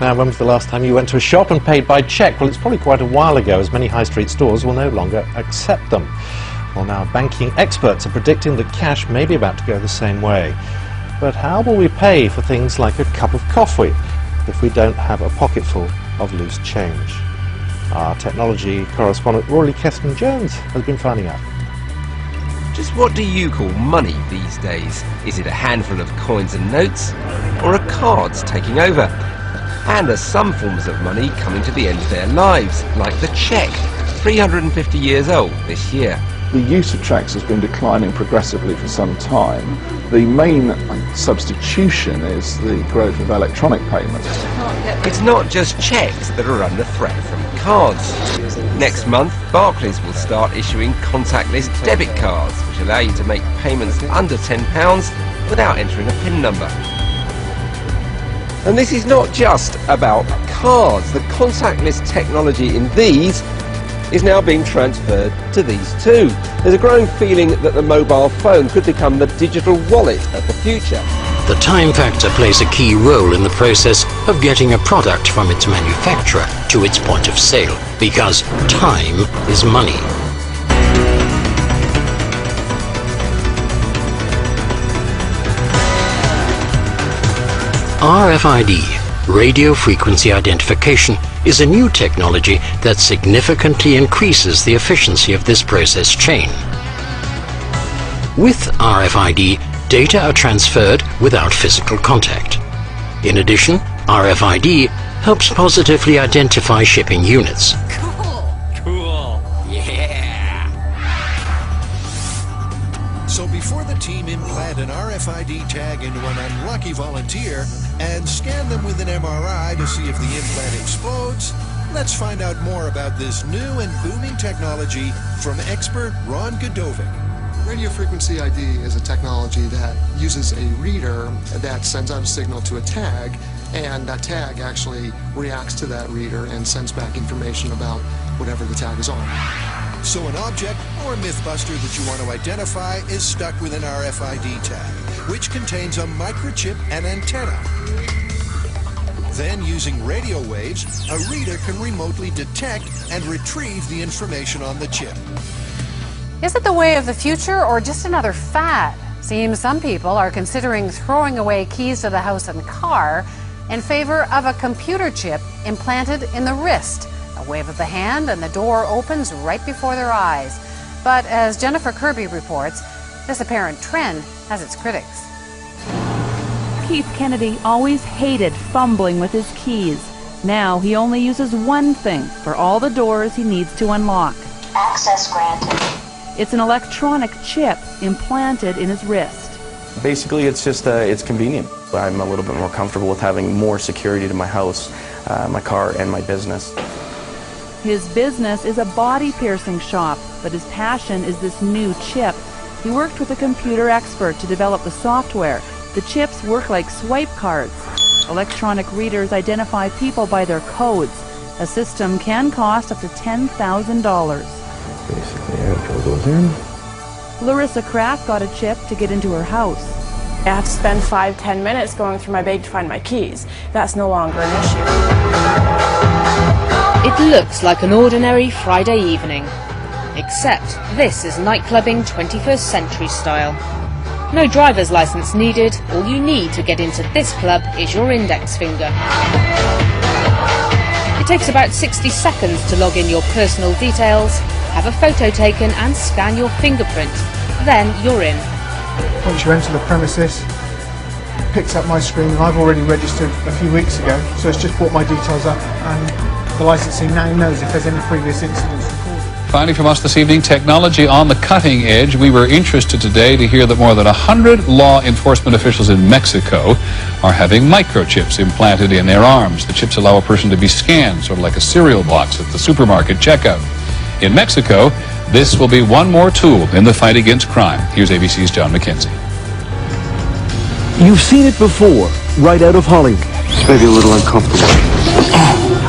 Now, when was the last time you went to a shop and paid by cheque? Well, it's probably quite a while ago, as many high street stores will no longer accept them. Well, now banking experts are predicting that cash may be about to go the same way. But how will we pay for things like a cup of coffee if we don't have a pocketful of loose change? Our technology correspondent Rory Keston-Jones has been finding out. Just what do you call money these days? Is it a handful of coins and notes, or are cards taking over? And are some forms of money coming to the end of their lives, like the cheque, 350 years old this year? The use of cheques has been declining progressively for some time. The main substitution is the growth of electronic payments. It's not just cheques that are under threat from cards. Next month, Barclays will start issuing contactless debit cards, which allow you to make payments under £10 without entering a PIN number. And this is not just about cards. The contactless technology in these is now being transferred to these too. There's a growing feeling that the mobile phone could become the digital wallet of the future. The time factor plays a key role in the process of getting a product from its manufacturer to its point of sale, because time is money. RFID, radio frequency identification, is a new technology that significantly increases the efficiency of this process chain. With RFID, data are transferred without physical contact. In addition, RFID helps positively identify shipping units. Cool. Yeah. So before the team implant an RFID tag into an unlucky volunteer and scan them with an MRI to see if the implant explodes, let's find out more about this new and booming technology from expert Ron Godovic. Radio frequency ID is a technology that uses a reader that sends out a signal to a tag, and that tag actually reacts to that reader and sends back information about whatever the tag is on. So an object or mythbuster that you want to identify is stuck with an RFID tag, which contains a microchip and antenna. Then, using radio waves, a reader can remotely detect and retrieve the information on the chip. Is it the way of the future or just another fad? Seems some people are considering throwing away keys to the house and car in favor of a computer chip implanted in the wrist. A wave of the hand and the door opens right before their eyes. But as Jennifer Kirby reports, this apparent trend has its critics. Keith Kennedy always hated fumbling with his keys. Now he only uses one thing for all the doors he needs to unlock. Access granted. It's an electronic chip implanted in his wrist. Basically, it's just it's convenient. I'm a little bit more comfortable with having more security to my house, my car, and my business. His business is a body-piercing shop, but his passion is this new chip. He worked with a computer expert to develop the software. The chips work like swipe cards. Electronic readers identify people by their codes. A system can cost up to $10,000. Basically, it goes in. Larissa Kraft got a chip to get into her house. I have to spend 5-10 minutes going through my bag to find my keys. That's no longer an issue. It looks like an ordinary Friday evening, except this is nightclubbing 21st century style. No driver's license needed. All you need to get into this club is your index finger. It takes about 60 seconds to log in your personal details, have a photo taken and scan your fingerprint. Then you're in. Once you enter the premises, it picks up my screen, and I've already registered a few weeks ago, so it's just brought my details up, and the licensing now knows if there's any previous incidents recorded. Finally from us this evening, technology on the cutting edge. We were interested today to hear that more than 100 law enforcement officials in Mexico are having microchips implanted in their arms. The chips allow a person to be scanned, sort of like a cereal box at the supermarket checkout. In Mexico, this will be one more tool in the fight against crime. Here's ABC's John McKenzie. You've seen it before, right out of Hollywood. It's maybe a little uncomfortable.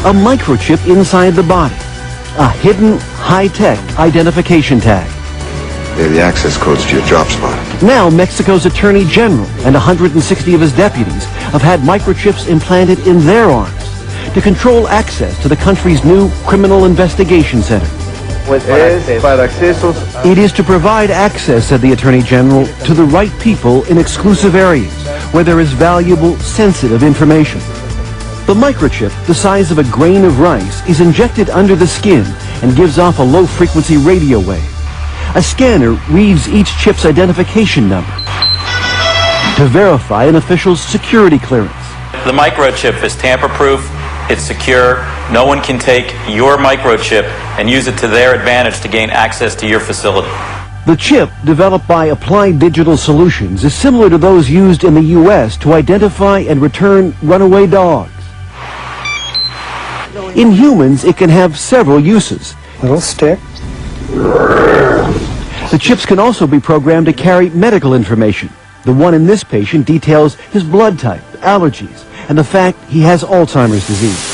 A microchip inside the body. A hidden, high-tech identification tag. Yeah, the access codes to your job spot. Now, Mexico's Attorney General and 160 of his deputies have had microchips implanted in their arms. to control access to the country's new Criminal Investigation Center. It is to provide access, said the Attorney General, to the right people in exclusive areas where there is valuable, sensitive information. The microchip, the size of a grain of rice, is injected under the skin and gives off a low-frequency radio wave. A scanner reads each chip's identification number to verify an official's security clearance. The microchip is tamper-proof, it's secure, no one can take your microchip and use it to their advantage to gain access to your facility. The chip, developed by Applied Digital Solutions, is similar to those used in the U.S. to identify and return runaway dogs. In humans, it can have several uses. Little stick. The chips can also be programmed to carry medical information. The one in this patient details his blood type, allergies, and the fact he has Alzheimer's disease.